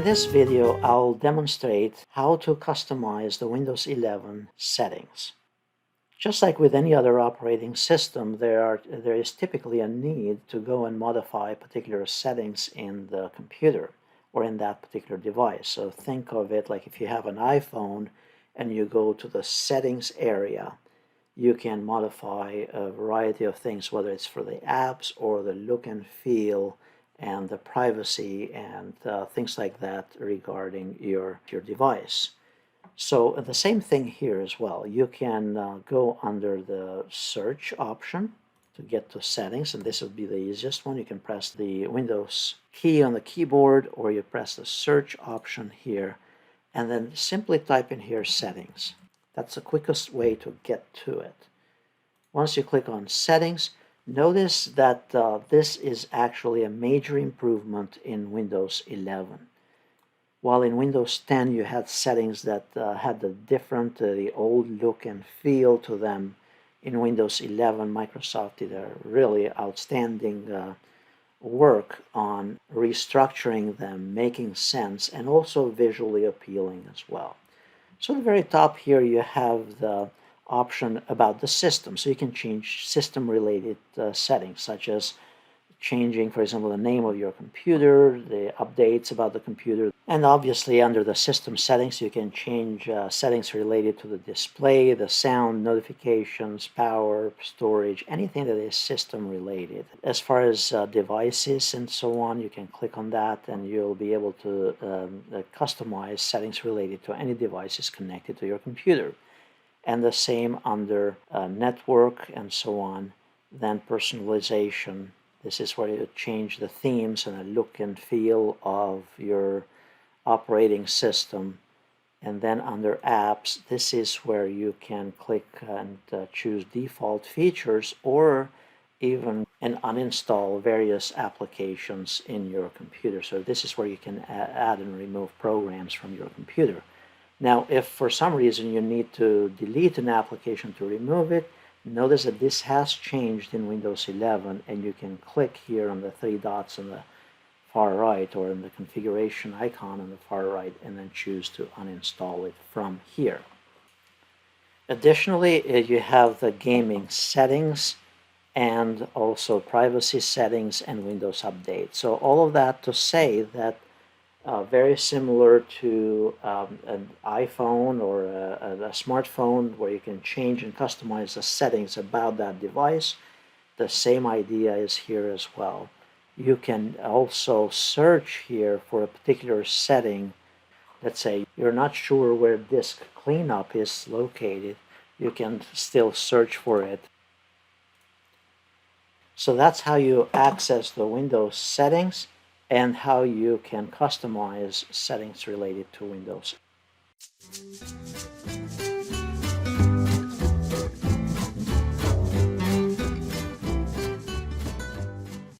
this video, I'll demonstrate how to customize the Windows 11 settings. Just like with any other operating system, there is typically a need to go and modify particular settings in the computer or in that particular device. So think of it like if you have an iPhone and you go to the settings area, you can modify a variety of things, whether it's for the apps or the look and feel and the privacy and things like that regarding your device. So the same thing here as well. You can go under the search option to get to settings, and this would be the easiest one. You can press the Windows key on the keyboard, or you press the search option here, and then simply type in here settings. That's the quickest way to get to it. Once you click on settings, notice that this is actually a major improvement in Windows 11. While in Windows 10 you had settings that had the old look and feel to them, in Windows 11 Microsoft did a really outstanding work on restructuring them, making sense, and also visually appealing as well. So at the very top here you have the option about the system. So you can change system-related settings, such as changing, for example, the name of your computer, the updates about the computer. And obviously under the system settings, you can change settings related to the display, the sound, notifications, power, storage, anything that is system related. As far as devices and so on, you can click on that and you'll be able to customize settings related to any devices connected to your computer. And the same under network and so on. Then personalization. This is where you change the themes and the look and feel of your operating system. And then under apps, this is where you can click and choose default features or even uninstall various applications in your computer. So this is where you can add and remove programs from your computer. Now, if for some reason you need to delete an application to remove it, notice that this has changed in Windows 11, and you can click here on the three dots on the far right or in the configuration icon on the far right and then choose to uninstall it from here. Additionally, you have the gaming settings and also privacy settings and Windows Update. So all of that to say that very similar to an iPhone or a smartphone where you can change and customize the settings about that device. The same idea is here as well. You can also search here for a particular setting. Let's say you're not sure where disk cleanup is located. You can still search for it. So that's how you access the Windows settings and how you can customize settings related to Windows.